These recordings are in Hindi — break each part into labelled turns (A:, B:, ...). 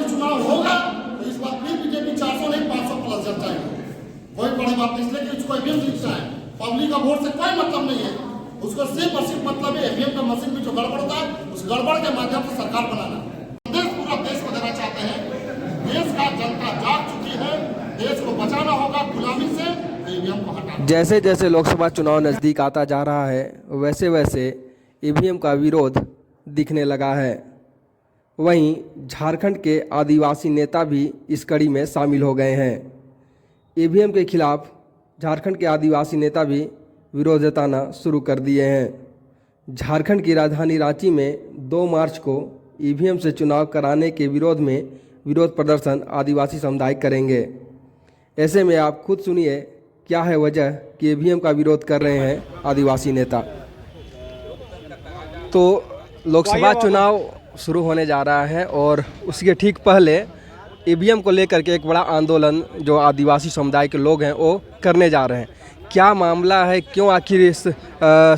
A: भी चुनाव होगा तो इस बार फिर बीजेपी 400 नहीं 500 प्लस जब जाएगी। कोई बड़ी बात नहीं, इसलिए कि उसको ईवीएम जीतना है। पब्लिक का वोट से कोई मतलब नहीं है, उसको सिर्फ और सिर्फ मतलब है ईवीएम का मशीन में जो गड़बड़ होता है उस गड़बड़ के माध्यम से सरकार बनाना। देश पूरा देश को देना चाहते हैं, देश का जनता जाग चुकी है, देश को बचाना होगा गुलामी से, ईवीएम को हटाना।
B: जैसे जैसे लोकसभा चुनाव नज़दीक आता जा रहा है वैसे वैसे ईवीएम का विरोध दिखने लगा है। वहीं झारखंड के आदिवासी नेता भी इस कड़ी में शामिल हो गए हैं। ईवीएम के खिलाफ झारखंड के आदिवासी नेता भी विरोध जताना शुरू कर दिए हैं। झारखंड की राजधानी रांची में 2 मार्च को ईवीएम से चुनाव कराने के विरोध में विरोध प्रदर्शन आदिवासी समुदाय करेंगे। ऐसे में आप खुद सुनिए क्या है वजह कि ईवीएम का विरोध कर रहे हैं आदिवासी नेता। तो लोकसभा चुनाव शुरू होने जा रहा है और उसके ठीक पहले ईवीएम को लेकर के एक बड़ा आंदोलन जो आदिवासी समुदाय के लोग हैं वो करने जा रहे हैं। क्या मामला है, क्यों आखिर इस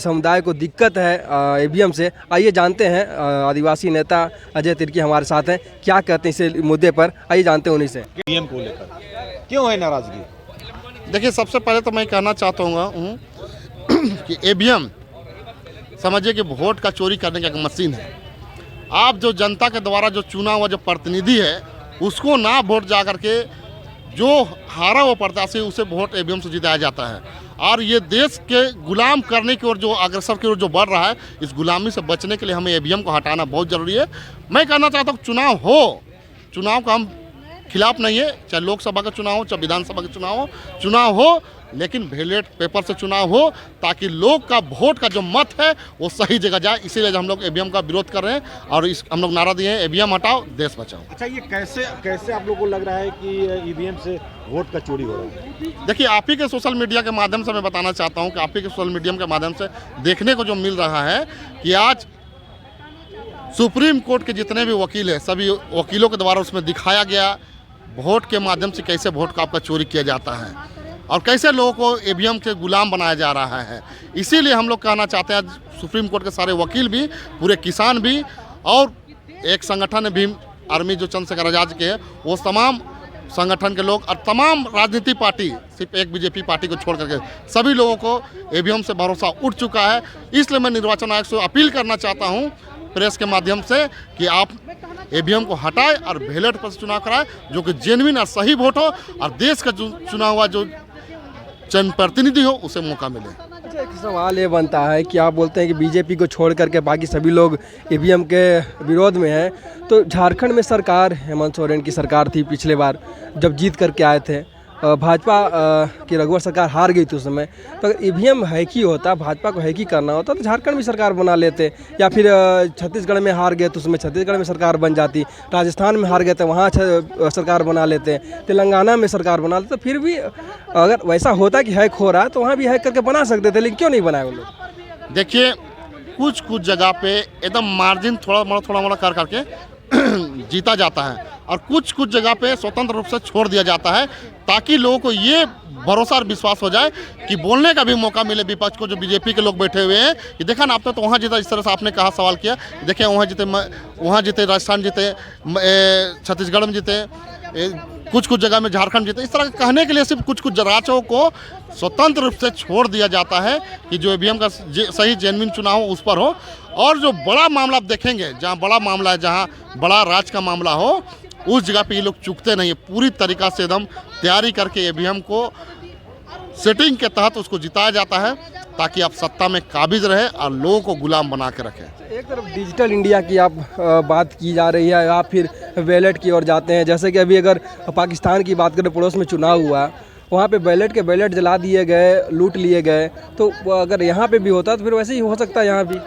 B: समुदाय को दिक्कत है ईवीएम से, आइए जानते हैं। आदिवासी नेता अजय तिर्की हमारे साथ हैं, क्या कहते हैं इस मुद्दे पर, आइए जानते हैं उन्हीं से।
C: ईवीएम को लेकर क्यों है नाराजगी?
A: देखिए, सबसे पहले तो मैं कहना चाहता हूँ कि ईवीएम समझिए कि वोट का चोरी करने का एक मशीन है। आप जो जनता के द्वारा जो चुना हुआ जो प्रतिनिधि है उसको ना वोट जा करके जो हारा हुआ प्रत्याशी उसे वोट ईवीएम से जिताया जाता है। और ये देश के गुलाम करने की ओर जो अग्रसर की ओर जो बढ़ रहा है, इस गुलामी से बचने के लिए हमें ईवीएम को हटाना बहुत ज़रूरी है। मैं कहना चाहता हूँ चुनाव हो, चुनाव का हम खिलाफ नहीं है, चाहे लोकसभा का चुनाव हो चाहे विधानसभा का चुनाव हो, लेकिन बैलेट पेपर से चुनाव हो ताकि लोग का वोट का जो मत है वो सही जगह जाए। इसीलिए हम लोग ईवीएम का विरोध कर रहे हैं और हम लोग नारा दिए हैं ईवीएम हटाओ देश बचाओ।
C: अच्छा, ये कैसे आप लोगों को लग रहा है कि ईवीएम से वोट का चोरी हो रहा है?
A: देखिए, आप ही के सोशल मीडिया के माध्यम से मैं बताना चाहता हूँ कि आप ही के सोशल मीडिया के माध्यम से देखने को जो मिल रहा है कि आज सुप्रीम कोर्ट के जितने भी वकील हैं सभी वकीलों के द्वारा उसमें दिखाया गया वोट के माध्यम से कैसे वोट का आपका चोरी किया जाता है और कैसे लोगों को ईवीएम के गुलाम बनाया जा रहा है। इसीलिए हम लोग कहना चाहते हैं सुप्रीम कोर्ट के सारे वकील भी, पूरे किसान भी और एक संगठन भीम आर्मी जो चंद्रशेखर आजाद के है वो तमाम संगठन के लोग और तमाम राजनीतिक पार्टी, सिर्फ एक बीजेपी पार्टी को छोड़ करके सभी लोगों को ईवीएम से भरोसा उठ चुका है। इसलिए मैं निर्वाचन आयोग से अपील करना चाहता हूँ प्रेस के माध्यम से कि आप ईवीएम को हटाए और बैलेट पर चुनाव कराए जो कि जेन्युइन और सही वोट हो और देश का जो चुनाव हुआ जो जनप्रतिनिधि हो उसे मौका मिले।
B: अच्छा, एक सवाल ये बनता है कि आप बोलते हैं कि बीजेपी को छोड़ करके बाकी सभी लोग ईवीएम के विरोध में हैं, तो झारखंड में सरकार हेमंत सोरेन की सरकार थी पिछले बार जब जीत करके आए थे। भाजपा की रघुवर सरकार हार गई थी उस समय। तो अगर ईवीएम हैकी होता, भाजपा को हैकी करना होता तो झारखंड में सरकार बना लेते, या फिर छत्तीसगढ़ में हार गए तो उसमें छत्तीसगढ़ में सरकार बन जाती, राजस्थान में हार गए तो वहाँ सरकार बना लेते, तेलंगाना में सरकार बना लेते। तो फिर भी अगर वैसा होता कि हैक हो रहा है तो वहाँ भी हैक करके बना सकते थे, लेकिन क्यों नहीं बनाए वो लोग?
A: देखिए, कुछ जगह पे एकदम मार्जिन थोड़ा मोड़ा कर करके जीता जाता है और कुछ जगह पे स्वतंत्र रूप से छोड़ दिया जाता है ताकि लोगों को ये भरोसा और विश्वास हो जाए कि बोलने का भी मौका मिले विपक्ष को, जो बीजेपी के लोग बैठे हुए हैं कि देखा ना आपने तो वहाँ जीता, इस तरह से आपने कहा सवाल किया, देखिए वहाँ जीते राजस्थान जीते, छत्तीसगढ़ में जीते, कुछ जगह में झारखंड जीते। इस तरह कहने के लिए सिर्फ कुछ राज्यों को स्वतंत्र रूप से छोड़ दिया जाता है कि जो ईवीएम का सही जेन्युइन चुनाव हो उस पर हो। और जो बड़ा मामला आप देखेंगे, जहाँ बड़ा मामला है, जहाँ बड़ा राज का मामला हो, उस जगह पे ये लोग चुकते नहीं है। पूरी तरीक़ा से एकदम तैयारी करके ईवीएम को सेटिंग के तहत उसको जिताया जाता है ताकि आप सत्ता में काबिज रहे और लोगों को गुलाम बना के रखें।
B: एक तरफ डिजिटल इंडिया की आप बात की जा रही है, आप फिर बैलेट की ओर जाते हैं। जैसे कि अभी अगर पाकिस्तान की बात करें, पड़ोस में चुनाव हुआ, वहाँ पे बैलेट जला दिए गए, लूट लिए गए, तो अगर यहाँ पे भी होता तो फिर वैसे ही हो सकता है यहाँ भी।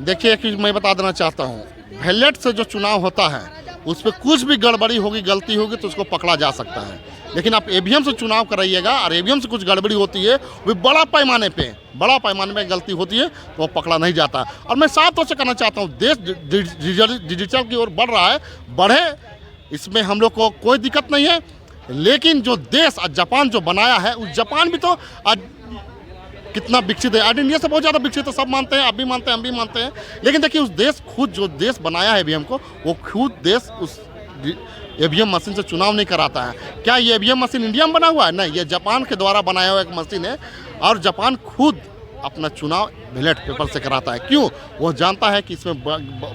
A: देखिए, कि मैं बता देना चाहता हूँ, बैलेट से जो चुनाव होता है उस पर कुछ भी गड़बड़ी होगी, गलती होगी तो उसको पकड़ा जा सकता है। लेकिन आप ईवीएम से चुनाव कराइएगा और ईवीएम से कुछ गड़बड़ी होती है, वो बड़ा पैमाने पे गलती होती है तो वो पकड़ा नहीं जाता। और मैं साफ तौर से कहना चाहता हूँ, देश डिजिटल की ओर बढ़ रहा है, बढ़े, इसमें हम लोग को कोई दिक्कत नहीं है। लेकिन जो देश आज जापान जो बनाया है, उस जापान भी तो आज कितना विकसित है, आज इंडिया से बहुत ज़्यादा विकसित है, सब मानते हैं, आप भी मानते हैं, हम भी मानते हैं। लेकिन देखिए, उस देश खुद जो देश बनाया है ईवीएम को, वो खुद देश उस ईवीएम मशीन से चुनाव नहीं कराता है। क्या ये ईवीएम मशीन इंडिया में बना हुआ है? नहीं, ये जापान के द्वारा बनाया हुआ एक मशीन है और जापान खुद अपना चुनाव बैलेट पेपर से कराता है। क्यों? वो जानता है कि इसमें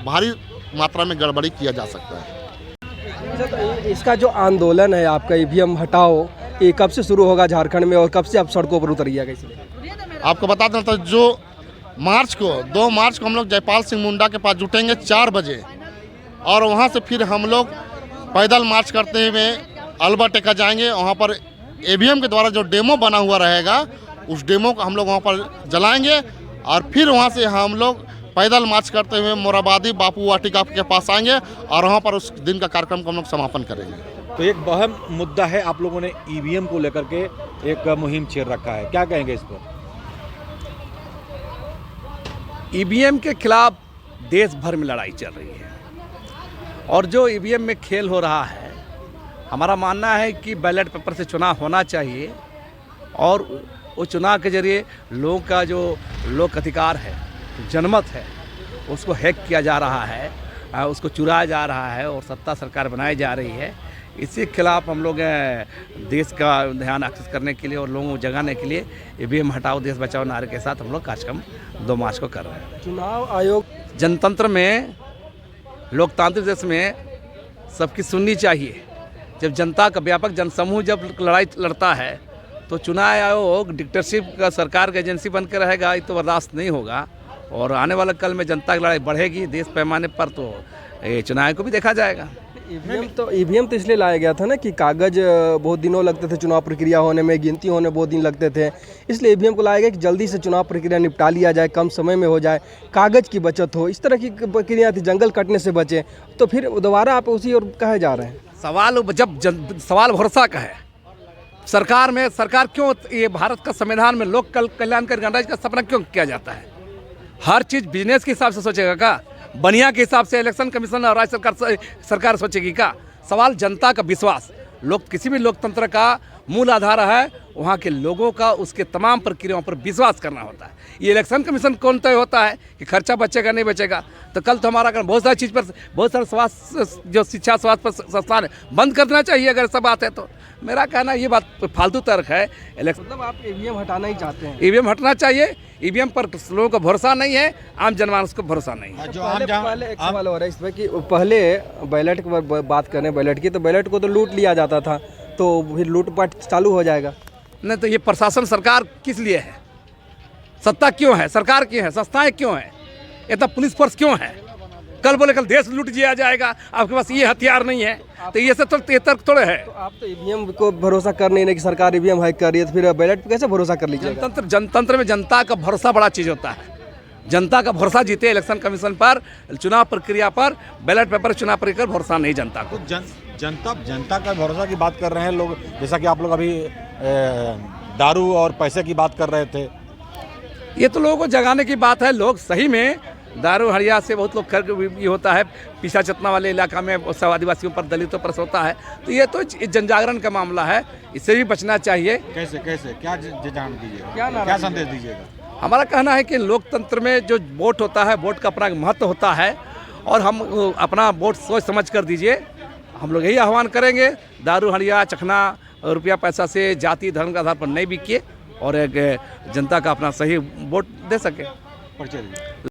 A: भारी मात्रा में गड़बड़ी किया जा सकता है।
B: इसका जो आंदोलन है आपका ईवीएम हटाओ, ये कब से शुरू होगा झारखंड में और कब से आप सड़कों पर उतरिएगा इसलिए?
A: आपको बता दें तो जो 2 मार्च को हम लोग जयपाल सिंह मुंडा के पास जुटेंगे 4 बजे और वहाँ से फिर हम लोग पैदल मार्च करते हुए अल्बर्ट टेका जाएंगे। वहाँ पर ईवीएम के द्वारा जो डेमो बना हुआ रहेगा उस डेमो को हम लोग वहाँ पर जलाएंगे और फिर वहाँ से हम लोग पैदल मार्च करते हुए मोराबादी बापू वाटिका के पास आएंगे और वहाँ पर उस दिन का कार्यक्रम को हम लोग समापन करेंगे।
C: तो एक अहम मुद्दा है, आप लोगों ने ईवीएम को लेकर के एक मुहिम छेड़ रखा है, क्या कहेंगे इस पर?
D: ईवीएम के खिलाफ देश भर में लड़ाई चल रही है और जो ईवीएम में खेल हो रहा है, हमारा मानना है कि बैलेट पेपर से चुनाव होना चाहिए और वो चुनाव के जरिए लोगों का जो लोक अधिकार है, जनमत है, उसको हैक किया जा रहा है, उसको चुराया जा रहा है और सत्ता सरकार बनाई जा रही है। इसी के खिलाफ हम लोग देश का ध्यान आकर्षित करने के लिए और लोगों को जगाने के लिए ईवीएम हटाओ देश बचाओ नारे के साथ हम लोग कार्यक्रम 2 मार्च को कर रहे हैं।
B: चुनाव आयोग
D: जनतंत्र में, लोकतांत्रिक देश में सबकी सुननी चाहिए। जब जनता का व्यापक जनसमूह जब लड़ाई लड़ता है तो चुनाव आयोग डिक्टेटरशिप का सरकार का एजेंसी बन के रहेगा, ये तो बर्दाश्त नहीं होगा और आने वाले कल में जनता की लड़ाई बढ़ेगी देश पैमाने पर, तो ये चुनाव को भी देखा जाएगा।
B: ईवीएम तो इसलिए लाया गया था ना कि कागज बहुत दिनों लगते थे चुनाव प्रक्रिया होने में, गिनती होने बहुत दिन लगते थे, इसलिए ईवीएम को लाया गया कि जल्दी से चुनाव प्रक्रिया निपटा लिया जाए, कम समय में हो जाए, कागज की बचत हो, इस तरह की प्रक्रिया थी, जंगल कटने से बचे। तो फिर दोबारा आप उसी ओर कहे जा रहे हैं।
D: सवाल भरोसा का है। सरकार क्यों, ये भारत का संविधान में लोक कल्याणकारी गणराज्य का सपना क्यों किया जाता है? हर चीज़ बिजनेस के हिसाब से सोचेगा का? बनिया के हिसाब से इलेक्शन कमीशन और राज्य सरकार सोचेगी का? सवाल जनता का विश्वास। किसी भी लोकतंत्र का मूल आधार है वहाँ के लोगों का उसके तमाम प्रक्रियाओं पर विश्वास करना होता है। ये इलेक्शन कमीशन कौन तय होता है कि खर्चा बचेगा नहीं बचेगा? तो कल तो हमारा बहुत सारी चीज़ पर, बहुत सारे स्वास्थ्य जो शिक्षा स्वास्थ्य पर संस्थान बंद कर देना चाहिए अगर सब बात है तो। मेरा कहना ये बात फालतू तर्क है।
B: मतलब आप ईवीएम हटाना ही चाहते हैं?
D: ईवीएम हटना चाहिए। ईवीएम पर लोगों को भरोसा नहीं है, आम जनमानस को भरोसा नहीं है।
B: पहले एक सवाल हो रहा है इसमें कि पहले बैलेट की बात करें, बैलेट की, तो बैलेट को तो लूट लिया जाता था, तो फिर लूटपाट चालू हो जाएगा।
D: नहीं तो ये प्रशासन सरकार किस लिए है? सत्ता क्यों है? सरकार क्यों है? संस्थाएं क्यों है? इतना पुलिस फोर्स क्यों है? कल बोले कल देश लूट लिया जाएगा, आपके पास ये हथियार नहीं है, तो ये सब ये तर्क थोड़े है।
B: तो आप तो ईवीएम को भरोसा कर नहीं कि सरकार ईवीएम हैक कर रही है, तो फिर बैलेट पे कैसे भरोसा कर लीजिएगा?
D: जनतंत्र में जनता का भरोसा बड़ा चीज़ होता है। जनता का भरोसा जीते इलेक्शन कमीशन पर, चुनाव प्रक्रिया पर, बैलेट पेपर चुनाव प्रक्रिया पर भरोसा नहीं जनता को।
C: जनता का भरोसा की बात कर रहे हैं लोग, जैसा कि आप लोग अभी दारू और पैसे की बात कर रहे थे।
D: ये तो लोगों को जगाने की बात है। लोग सही में दारू हड़िया से बहुत लोग ये होता है, पीछा चतना वाले इलाका में सब आदिवासियों पर, दलितों पर होता है, तो ये तो जन जागरण का मामला है, इससे भी बचना चाहिए।
C: कैसे क्या जान दीजिएगा, क्या संदेश दीजिएगा?
D: हमारा कहना है कि लोकतंत्र में जो वोट होता है, वोट का अपना महत्व होता है और हम अपना वोट सोच समझ कर दीजिए। हम लोग यही आह्वान करेंगे, दारू हड़िया चखना रुपया पैसा से जाति धर्म के आधार पर नहीं बिकिए और एक जनता का अपना सही वोट दे सके।